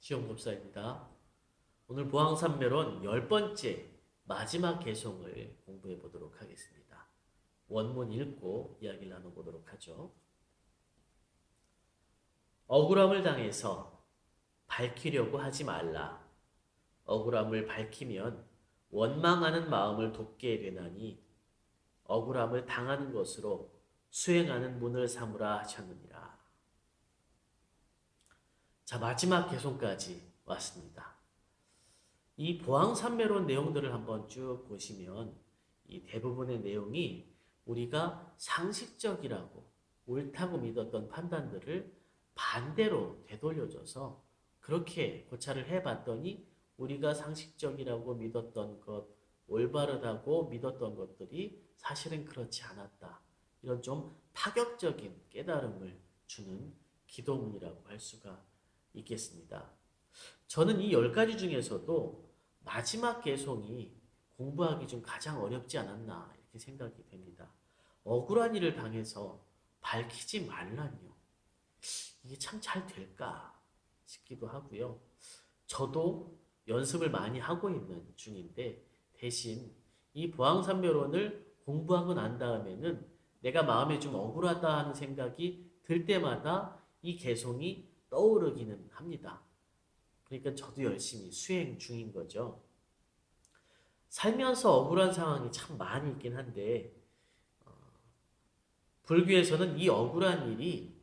시험법사입니다. 오늘 보항산매론 10번째 마지막 개송을 공부해 보도록 하겠습니다. 원문 읽고 이야기를 나눠보도록 하죠. 억울함을 당해서 밝히려고 하지 말라. 억울함을 밝히면 원망하는 마음을 돋게 되나니 억울함을 당하는 것으로 수행하는 문을 삼으라 하셨느니라. 자, 마지막 개송까지 왔습니다. 이 보항산매론 내용들을 한번 쭉 보시면 이 대부분의 내용이 우리가 상식적이라고 옳다고 믿었던 판단들을 반대로 되돌려줘서 그렇게 고찰을 해봤더니 우리가 상식적이라고 믿었던 것, 올바르다고 믿었던 것들이 사실은 그렇지 않았다. 이런 좀 파격적인 깨달음을 주는 기도문이라고 할 수가 있겠습니다. 저는 이 10가지 중에서도 마지막 개송이 공부하기 좀 가장 어렵지 않았나 이렇게 생각이 됩니다. 억울한 일을 당해서 밝히지 말라니요. 이게 참 잘 될까 싶기도 하고요. 저도 연습을 많이 하고 있는 중인데 대신 이 보항산매론을 공부하고 난 다음에는 내가 마음에 좀 억울하다 하는 생각이 들 때마다 이 개송이 떠오르기는 합니다. 그러니까 저도 열심히 수행 중인 거죠. 살면서 억울한 상황이 참 많이 있긴 한데 불교에서는 이 억울한 일이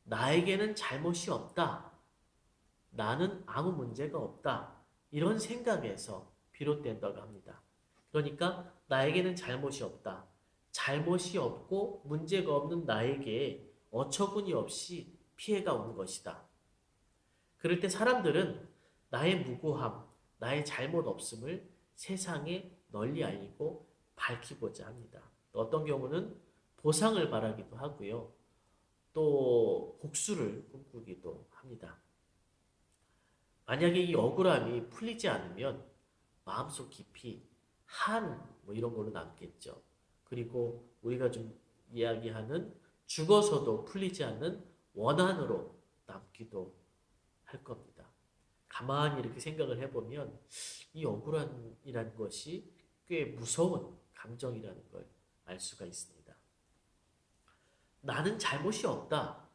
나에게는 잘못이 없다. 나는 아무 문제가 없다. 이런 생각에서 비롯된다고 합니다. 그러니까 나에게는 잘못이 없다. 잘못이 없고 문제가 없는 나에게 어처구니 없이 피해가 온 것이다. 그럴 때 사람들은 나의 무고함, 나의 잘못 없음을 세상에 널리 알리고 밝히고자 합니다. 또 어떤 경우는 보상을 바라기도 하고요. 또 복수를 꿈꾸기도 합니다. 만약에 이 억울함이 풀리지 않으면 마음속 깊이 뭐 이런 걸로 남겠죠. 그리고 우리가 좀 이야기하는 죽어서도 풀리지 않는 원한으로 남기도 할 겁니다. 가만히 이렇게 생각을 해보면 이 억울함이라는 것이 꽤 무서운 감정이라는 걸 알 수가 있습니다. 나는 잘못이 없다.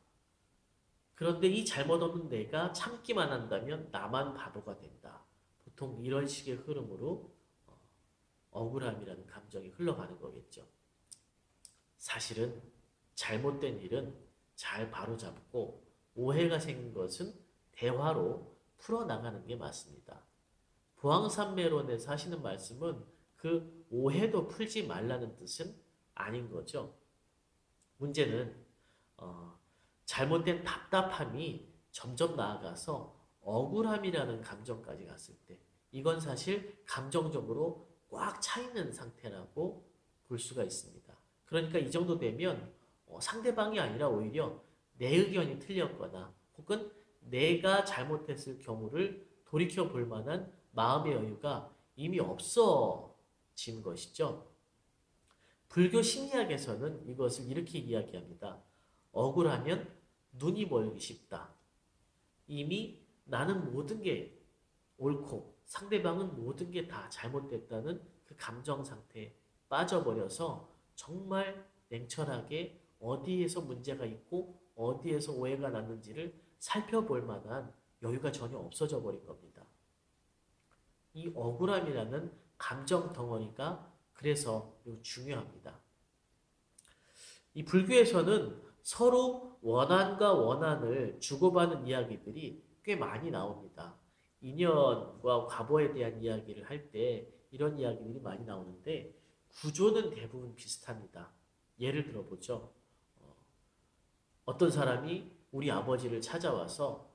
그런데 이 잘못 없는 내가 참기만 한다면 나만 바보가 된다. 보통 이런 식의 흐름으로 억울함이라는 감정이 흘러가는 거겠죠. 사실은 잘못된 일은 잘 바로잡고 오해가 생긴 것은 대화로 풀어나가는 게 맞습니다. 보항산매론에서 하시는 말씀은 그 오해도 풀지 말라는 뜻은 아닌 거죠. 문제는 잘못된 답답함이 점점 나아가서 억울함이라는 감정까지 갔을 때 이건 사실 감정적으로 꽉 차 있는 상태라고 볼 수가 있습니다. 그러니까 이 정도 되면 상대방이 아니라 오히려 내 의견이 틀렸거나 혹은 내가 잘못했을 경우를 돌이켜 볼 만한 마음의 여유가 이미 없어진 것이죠. 불교 심리학에서는 이것을 이렇게 이야기합니다. 억울하면 눈이 멀기 쉽다. 이미 나는 모든 게 옳고 상대방은 모든 게 다 잘못됐다는 그 감정 상태에 빠져버려서 정말 냉철하게 어디에서 문제가 있고 어디에서 오해가 났는지를 살펴볼 만한 여유가 전혀 없어져 버린 겁니다. 이 억울함이라는 감정 덩어리가 그래서 매우 중요합니다. 이 불교에서는 서로 원한과 원한을 주고받는 이야기들이 꽤 많이 나옵니다. 인연과 과보에 대한 이야기를 할 때 이런 이야기들이 많이 나오는데 구조는 대부분 비슷합니다. 예를 들어보죠. 어떤 사람이 우리 아버지를 찾아와서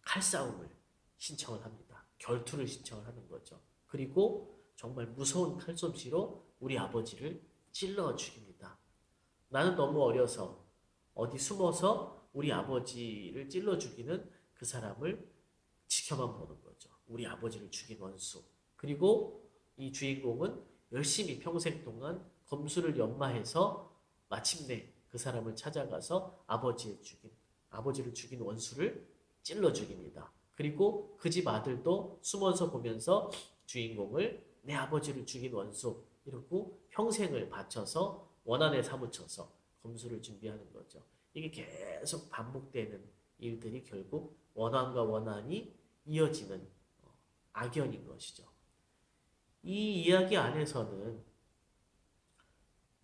칼싸움을 신청을 합니다. 결투를 신청을 하는 거죠. 그리고 정말 무서운 칼솜씨로 우리 아버지를 찔러 죽입니다. 나는 너무 어려서 어디 숨어서 우리 아버지를 찔러 죽이는 그 사람을 지켜만 보는 거죠. 우리 아버지를 죽인 원수. 그리고 이 주인공은 열심히 평생 동안 검수를 연마해서 마침내 그 사람을 찾아가서 아버지를 죽인 원수를 찔러 죽입니다. 그리고 그 집 아들도 숨어서 보면서 주인공을 내 아버지를 죽인 원수 이러고 평생을 바쳐서 원한에 사무쳐서 검수를 준비하는 거죠. 이게 계속 반복되는 일들이 결국 원한과 원한이 이어지는 악연인 것이죠. 이 이야기 안에서는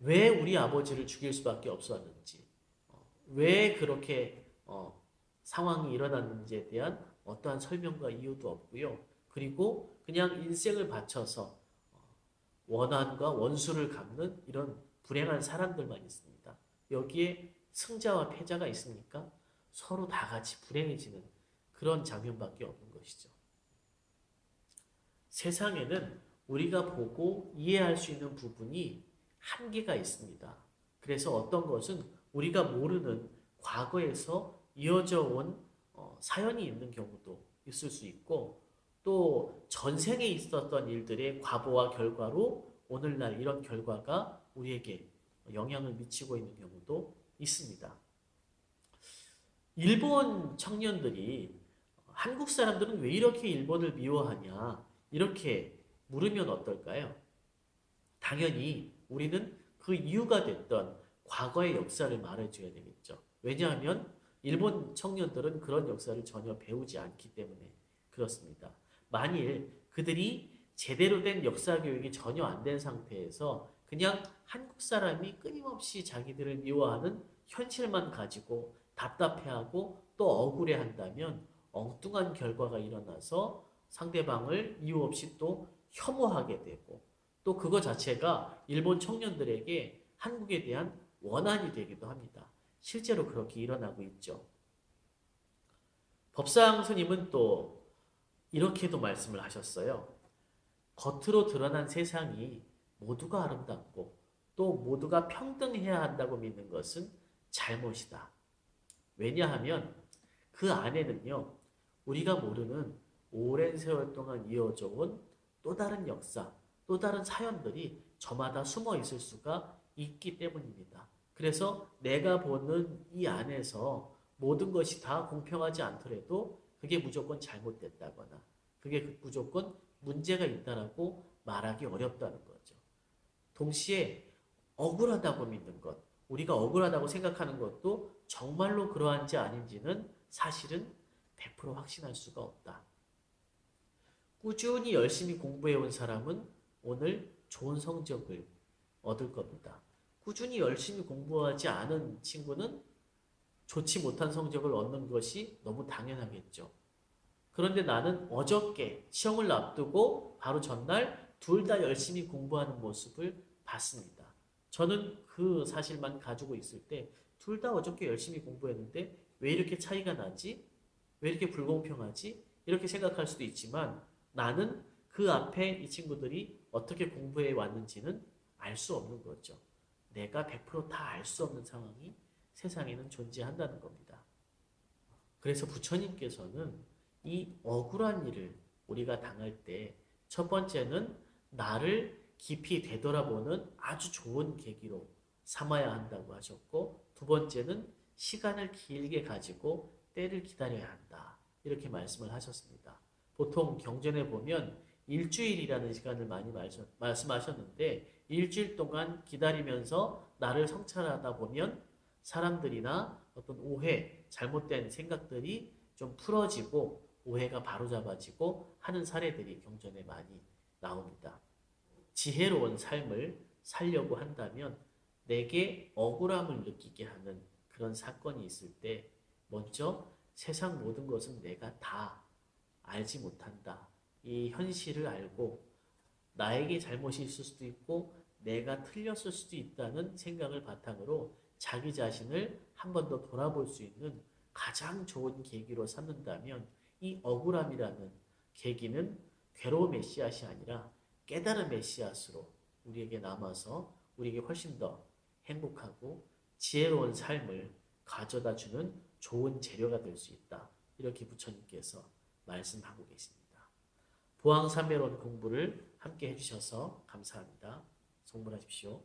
왜 우리 아버지를 죽일 수밖에 없었는지, 왜 그렇게 상황이 일어났는지에 대한 어떠한 설명과 이유도 없고요. 그리고 그냥 인생을 바쳐서 원한과 원수를 갚는 이런 불행한 사람들만 있습니다. 여기에 승자와 패자가 있으니까 서로 다 같이 불행해지는 그런 장면밖에 없는 것이죠. 세상에는 우리가 보고 이해할 수 있는 부분이 한계가 있습니다. 그래서 어떤 것은 우리가 모르는 과거에서 이어져 온 사연이 있는 경우도 있을 수 있고 또 전생에 있었던 일들의 과보와 결과로 오늘날 이런 결과가 우리에게 영향을 미치고 있는 경우도 있습니다. 일본 청년들이 한국 사람들은 왜 이렇게 일본을 미워하냐 이렇게 물으면 어떨까요? 당연히 우리는 그 이유가 됐던 과거의 역사를 말해줘야 되겠죠. 왜냐하면 일본 청년들은 그런 역사를 전혀 배우지 않기 때문에 그렇습니다. 만일 그들이 제대로 된 역사 교육이 전혀 안 된 상태에서 그냥 한국 사람이 끊임없이 자기들을 미워하는 현실만 가지고 답답해하고 또 억울해한다면 엉뚱한 결과가 일어나서 상대방을 이유 없이 또 혐오하게 되고 또 그거 자체가 일본 청년들에게 한국에 대한 원한이 되기도 합니다. 실제로 그렇게 일어나고 있죠. 법상 스님은 또 이렇게도 말씀을 하셨어요. 겉으로 드러난 세상이 모두가 아름답고 또 모두가 평등해야 한다고 믿는 것은 잘못이다. 왜냐하면 그 안에는요, 우리가 모르는 오랜 세월 동안 이어져 온 또 다른 역사, 또 다른 사연들이 저마다 숨어 있을 수가 있기 때문입니다. 그래서 내가 보는 이 안에서 모든 것이 다 공평하지 않더라도 그게 무조건 잘못됐다거나 그게 무조건 문제가 있다라고 말하기 어렵다는 거죠. 동시에 억울하다고 믿는 것, 우리가 억울하다고 생각하는 것도 정말로 그러한지 아닌지는 사실은 100% 확신할 수가 없다. 꾸준히 열심히 공부해온 사람은 오늘 좋은 성적을 얻을 겁니다. 꾸준히 열심히 공부하지 않은 친구는 좋지 못한 성적을 얻는 것이 너무 당연하겠죠. 그런데 나는 어저께 시험을 앞두고 바로 전날 둘 다 열심히 공부하는 모습을 봤습니다. 저는 그 사실만 가지고 있을 때 둘 다 어저께 열심히 공부했는데 왜 이렇게 차이가 나지? 왜 이렇게 불공평하지? 이렇게 생각할 수도 있지만 나는 그 앞에 이 친구들이 어떻게 공부해 왔는지는 알 수 없는 거죠. 내가 100% 다 알 수 없는 상황이 세상에는 존재한다는 겁니다. 그래서 부처님께서는 이 억울한 일을 우리가 당할 때 첫 번째는 나를 깊이 되돌아보는 아주 좋은 계기로 삼아야 한다고 하셨고 두 번째는 시간을 길게 가지고 때를 기다려야 한다. 이렇게 말씀을 하셨습니다. 보통 경전에 보면 일주일이라는 시간을 많이 말씀하셨는데 일주일 동안 기다리면서 나를 성찰하다 보면 사람들이나 어떤 오해, 잘못된 생각들이 좀 풀어지고 오해가 바로잡아지고 하는 사례들이 경전에 많이 나옵니다. 지혜로운 삶을 살려고 한다면 내게 억울함을 느끼게 하는 그런 사건이 있을 때 먼저 세상 모든 것은 내가 다 알지 못한다. 이 현실을 알고 나에게 잘못이 있을 수도 있고 내가 틀렸을 수도 있다는 생각을 바탕으로 자기 자신을 한 번 더 돌아볼 수 있는 가장 좋은 계기로 삼는다면 이 억울함이라는 계기는 괴로움의 씨앗이 아니라 깨달음의 씨앗으로 우리에게 남아서 우리에게 훨씬 더 행복하고 지혜로운 삶을 가져다 주는 좋은 재료가 될 수 있다. 이렇게 부처님께서 말씀하고 계십니다. 보왕삼매론 공부를 함께 해주셔서 감사합니다. 성불하십시오.